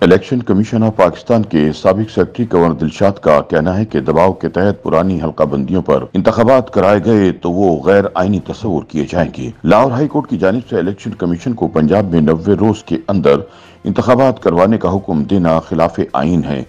Election commission of Pakistan के साबिक secretary governor Dilshad का कहना है कि दबाव के तहत पुरानी हल्काबंदियों पर इंतखाबात कराए गए तो वो गैर आईनी तस्वुर किए जाएंगे। लाहौर हाई कोर्ट की जानिब से इलेक्शन कमीशन को पंजाब में 90 रोज के अंदर इंतखाबात करवाने का हुक्म देना खिलाफ आइन है।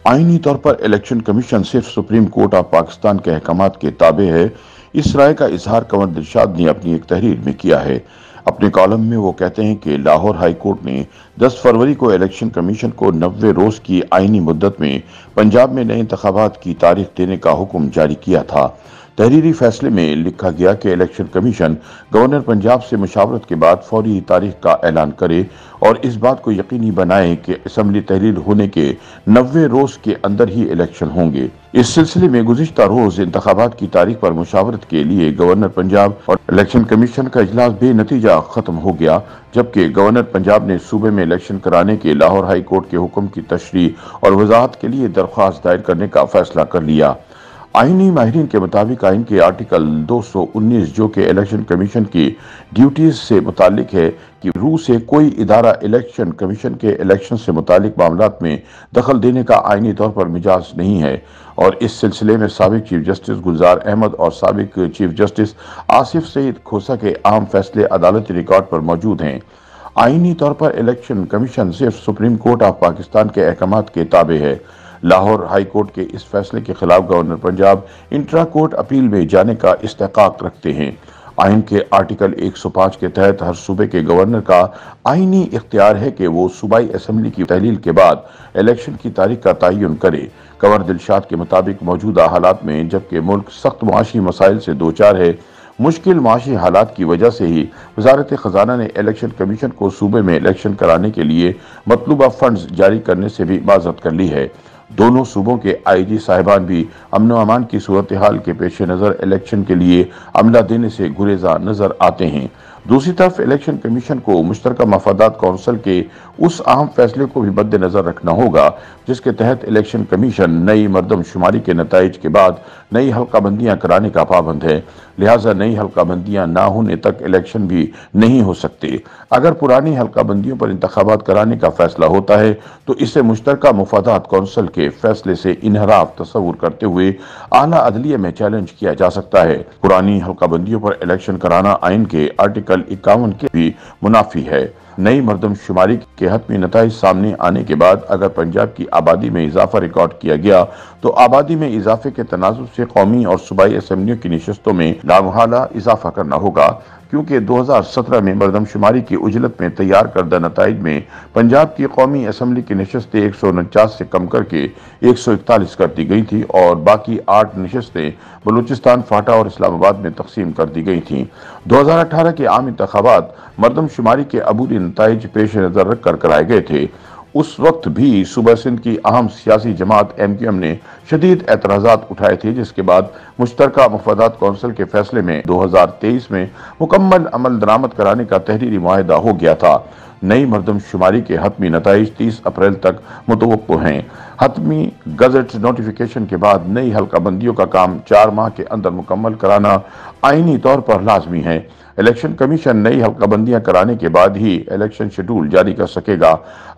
आईनी तौर पर इलेक्शन कमीशन सिर्फ सुप्रीम कोर्ट ऑफ पाकिस्तान के अहकामात के ताबे है। इस राय का इजहार गवर्नर दिलशाद ने अपनी एक तहरीर में किया है। अपने कॉलम में वो कहते हैं कि लाहौर हाई कोर्ट ने 10 फरवरी को इलेक्शन कमीशन को 90 रोज की आईनी मुद्दत में पंजाब में नए इंतखाबात की तारीख देने का हुक्म जारी किया था। तहरीरी फैसले में लिखा गया कि इलेक्शन कमीशन गवर्नर पंजाब से मुशावरत के बाद फौरी तारीख का ऐलान करे और इस बात को यकीनी बनाए कि असम्बली तहरीर होने के 90 रोज के अंदर ही इलेक्शन होंगे। इस सिलसिले में गुज़िश्ता रोज इंतखाबात की तारीख पर मुशावरत के लिए गवर्नर पंजाब और इलेक्शन कमीशन का इजलास बेनतीजा खत्म हो गया, जबकि गवर्नर पंजाब ने सूबे में इलेक्शन कराने के लाहौर हाई कोर्ट के हुक्म की तशरीह और वजाहत के लिए दरख्वास्त दायर करने का फैसला कर लिया। आईनी माहिरीन के मुताबिक आइन के आर्टिकल 219 जो कि इलेक्शन कमीशन की ड्यूटीज से मुतालिक है कि रूह से कोई इदारा इलेक्शन कमीशन के इलेक्शन से मुतालिक मामलात में दखल देने का आईनी तौर पर मिजाज नहीं है और इस सिलसिले में साबिक चीफ जस्टिस गुलजार अहमद और साबिक चीफ जस्टिस आसिफ सईद खोसा के अहम फैसले अदालती रिकॉर्ड पर मौजूद हैं। आईनी तौर पर इलेक्शन कमीशन सिर्फ सुप्रीम कोर्ट ऑफ पाकिस्तान के अहकामात के ताबे है। लाहौर हाई कोर्ट के इस फैसले के खिलाफ governor Punjab intra court appeal में जाने का इस्तेकाक रखते हैं। आइन के आर्टिकल 105 के तहत हर सूबे के गवर्नर का आईनी इख्तियार है कि वो सूबाई असम्बली की तहलील के बाद इलेक्शन की तारीख का तयन करे। गवर्नर दिलशाद के मुताबिक मौजूदा हालात में जबकि मुल्क सख्त मुआशी मसाइल से दो चार है, मुश्किल माशी हालात की वजह से ही वजारत खजाना ने इलेक्शन कमीशन को सूबे में इलेक्शन कराने के लिए मतलूबा फंड्स जारी करने से भी इजाजत कर ली है। दोनों सूबों के आईजी साहिबान भी अमन अमान की सूरत हाल के पेश नज़र इलेक्शन के लिए अमला देने से गुरेजा नजर आते हैं। दूसरी तरफ इलेक्शन कमीशन को मुश्तरका मफादात कौंसिल के उस अहम फैसले को भी मद्देनजर रखना होगा जिसके तहत इलेक्शन कमीशन नई मरदमशुमारी के नताइज के बाद नई हल्काबंदियां कराने का पाबंद है। लिहाजा नई हल्काबंदियां ना होने तक इलेक्शन भी नहीं हो सकते। अगर पुरानी हल्काबंदियों पर इंतखाबात कराने का फैसला होता है तो इसे मुश्तरका मफादात कौंसिल के फैसले से इनहराफ तस्वुर करते हुए आला अदलिया में चैलेंज किया जा सकता है। पुरानी हल्काबंदियों पर इलेक्शन कराना आइन के आर्टिकल 51 के भी मुनाफी है। नई मरदमशुमारी के हतमी नताइज सामने आने के बाद अगर पंजाब की आबादी में इजाफा रिकॉर्ड किया गया तो आबादी में इजाफे के तनाजुब से कौमी और सूबाई असम्बलियों की नशस्तों में लामहला इजाफा करना होगा, क्योंकि 2017 में मरदमशुमारी की उजलत में तैयार करदा नताइज में पंजाब की कौमी असम्बली की नशस्तें 149 से कम करके 141 कर दी गई थी और बाकी 8 नशस्तें बलूचिस्तान, फाटा और इस्लामाबाद में तकसीम कर दी गई थीं। 2018 के आम इंतखाबात मरदमशुमारी के अबूरी नताइज पेश नज़र रखकर कराए गए थे। उस वक्त भी सूबा सिंध की अहम सियासी जमात MQM ने शदीद एतराज़ात उठाए थे, जिसके बाद मुश्तरका मफादात कौंसिल के फैसले में 2023 में मुकम्मल अमल दरामद कराने का तहरीरी मुआहदा हो गया था। नई मरदमशुमारी के हतमी नताइज 30 अप्रैल तक मुतवक्को हैं। हतमी गजट नोटिफिकेशन के बाद नई हल्काबंदियों का काम 4 माह के अंदर मुकम्मल कराना आईनी तौर पर लाजमी है। इलेक्शन कमीशन नई हल्काबंदियां कराने के बाद ही इलेक्शन शेड्यूल जारी कर सकेगा।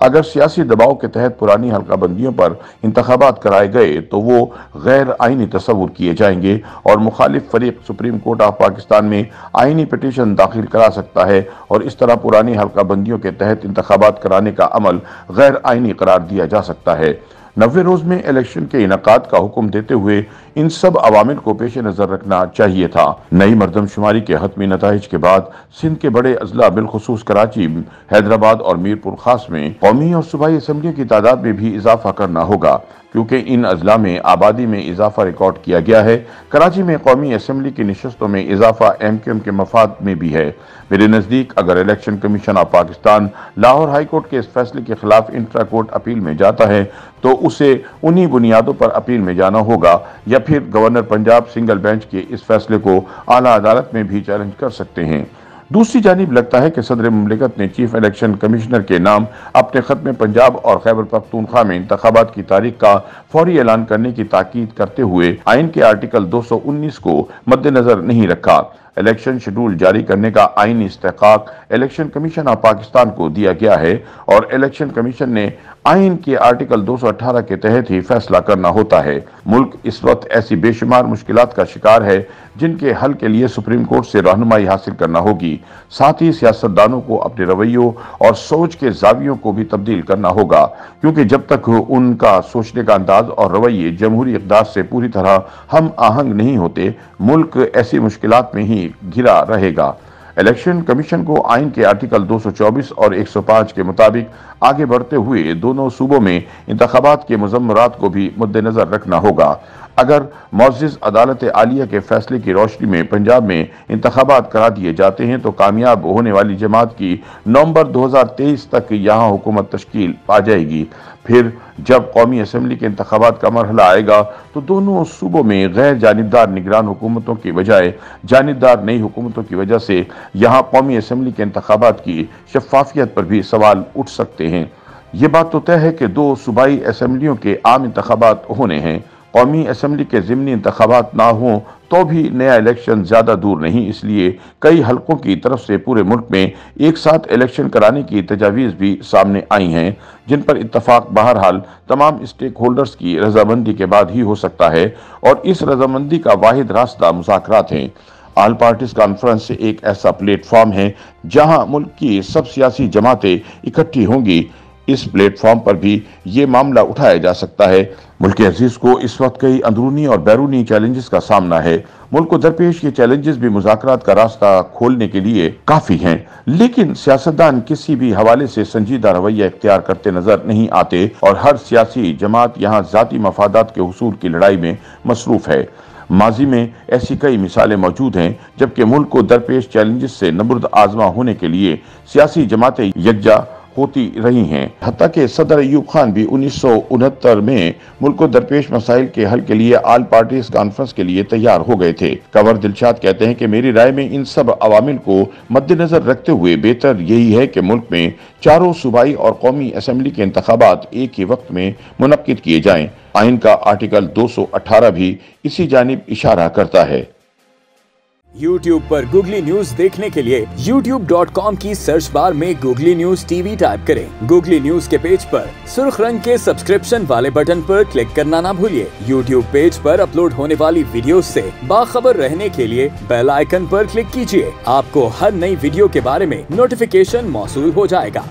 अगर सियासी दबाव के तहत पुरानी हल्काबंदियों पर इंतखाबात कराए गए तो वो गैर आईनी तस्वुर किए जाएंगे और मुखालिफ फरीक सुप्रीम कोर्ट ऑफ पाकिस्तान में आईनी पिटीशन दाखिल करा सकता है और इस तरह पुरानी हल्काबंदियों के तहत इंतखाबात कराने का अमल गैर आईनी करार दिया जा सकता है। 90 रोज में इलेक्शन के इनकाद का हुक्म देते हुए इन सब अवामिल को पेश नजर रखना चाहिए था। नई मरदमशुमारी के हतमी नताइज के बाद सिंध के बड़े अजला बिलखुसूस कराची, हैदराबाद और मीरपुर खास में कौमी और सूबाई असम्बलियों की तादाद में भी इजाफा करना होगा, क्योंकि इन अजला में आबादी में इजाफा रिकॉर्ड किया गया है। कराची में कौमी असम्बली की नशस्तों में इजाफा MQM के मफाद में भी है। मेरे नज़दीक अगर election commission of Pakistan Lahore high court के इस फैसले के खिलाफ इंट्रा कोर्ट अपील में जाता है तो उसे उन्हीं बुनियादों पर अपील में जाना होगा या फिर गवर्नर पंजाब सिंगल बेंच के इस फैसले को आला अदालत में भी चैलेंज कर सकते हैं। दूसरी जानिब लगता है कि सदर मुमलिकत ने चीफ इलेक्शन कमिश्नर के नाम अपने खत में पंजाब और खैबर पख्तूनख्वा में इंतखाबात की तारीख का फौरी ऐलान करने की ताकीद करते हुए आइन के आर्टिकल 219 को मद्देनजर नहीं रखा। इलेक्शन शेड्यूल जारी करने का आईनी इस्तेहकाक इलेक्शन कमीशन ऑफ पाकिस्तान को दिया गया है और इलेक्शन कमीशन ने आइन के आर्टिकल 218 के तहत ही फैसला करना होता है। मुल्क इस वक्त ऐसी बेशुमार मुश्किलात का शिकार है जिनके हल के लिए सुप्रीम कोर्ट से रहनुमाई हासिल करना होगी। साथ ही सियासतदानों को अपने रवैयों और सोच के जावियों को भी तब्दील करना होगा, क्योंकि जब तक उनका सोचने का अंदाज और रवैये जमहूरी इक़दार से पूरी तरह हम आहंग नहीं होते, मुल्क ऐसी मुश्किलात में ही घिरा रहेगा। इलेक्शन कमीशन को आइन के आर्टिकल 224 और 105 के मुताबिक आगे बढ़ते हुए दोनों सूबों में इंतखाबात के मुज़म्मरात को भी मद्देनजर रखना होगा। अगर मुअज़्ज़िज़ अदालत आलिया के फैसले की रोशनी में पंजाब में इंतखाबात करा दिए जाते हैं तो कामयाब होने वाली जमात की नवंबर 2023 तक यहाँ हुकूमत तश्कील पा जाएगी। फिर जब कौमी असम्बली के इंतखाबात का मरहला आएगा तो दोनों सूबों में गैर जानिबदार निगरान हुकूमतों की बजाय जानिबदार नई हुकूमतों की वजह से यहाँ कौमी असम्बली के इंतखाबात की शफाफियत पर भी सवाल उठ सकते हैं। ये बात तो तय है कि 2 सूबाई असम्बलियों के आम इंतखाबात होने हैं। कौमी असम्बली के ज़िमनी इंतखाबात ना हों तो भी नया इलेक्शन ज़्यादा दूर नहीं, इसलिए कई हलकों की तरफ से पूरे मुल्क में एक साथ इलेक्शन कराने की तजावीज़ भी सामने आई हैं, जिन पर इत्तफाक बहरहाल तमाम स्टेक होल्डर्स की रजामंदी के बाद ही हो सकता है और इस रजामंदी का वाहिद रास्ता मुज़ाकरात हैं। ऑल पार्टीज कॉन्फ्रेंस एक ऐसा प्लेटफॉर्म है जहां मुल्क की सब सियासी जमातें इकट्ठी होंगी। इस प्लेटफॉर्म पर भी ये मामला उठाया जा सकता है। मुल्क अजीज को इस वक्त कई अंदरूनी और बैरूनी चैलेंजेस का सामना है। मुल्क को दरपेश ये चैलेंजेस भी मुज़ाकरात का रास्ता खोलने के लिए काफ़ी हैं, लेकिन सियासतदान किसी भी हवाले से संजीदा रवैया इख्तियार करते नजर नहीं आते और हर सियासी जमात यहाँ ज़ाती मफादात के हुसूल की लड़ाई में मसरूफ़ है। माजी में ऐसी कई मिसालें मौजूद हैं जबकि मुल्क को दरपेश चैलेंजेस से नबुर्द आजमा होने के लिए सियासी जमातें यकजा होती रही हैं। हत्ता कि सदर अयूब खान भी 1969 में मुल्क को दरपेश मसाइल के हल के लिए ऑल पार्टीज कॉन्फ्रेंस के लिए तैयार हो गए थे। कंवर दिलशाद कहते हैं कि मेरी राय में इन सब अवामिल को मद्देनजर रखते हुए बेहतर यही है कि मुल्क में चारों सूबाई और कौमी असम्बली के इंतखाबात एक ही वक्त में मुनक्किद किए जाएं। आइन का आर्टिकल 218 भी इसी जानिब इशारा करता है। YouTube पर गूगली न्यूज देखने के लिए youtube.com की सर्च बार में गूगली न्यूज टीवी टाइप करें। गूगली न्यूज के पेज पर सुर्ख रंग के सब्सक्रिप्शन वाले बटन पर क्लिक करना ना भूलिए। YouTube पेज पर अपलोड होने वाली वीडियोस से बाखबर रहने के लिए बेल आइकन पर क्लिक कीजिए। आपको हर नई वीडियो के बारे में नोटिफिकेशन मौसूल हो जाएगा।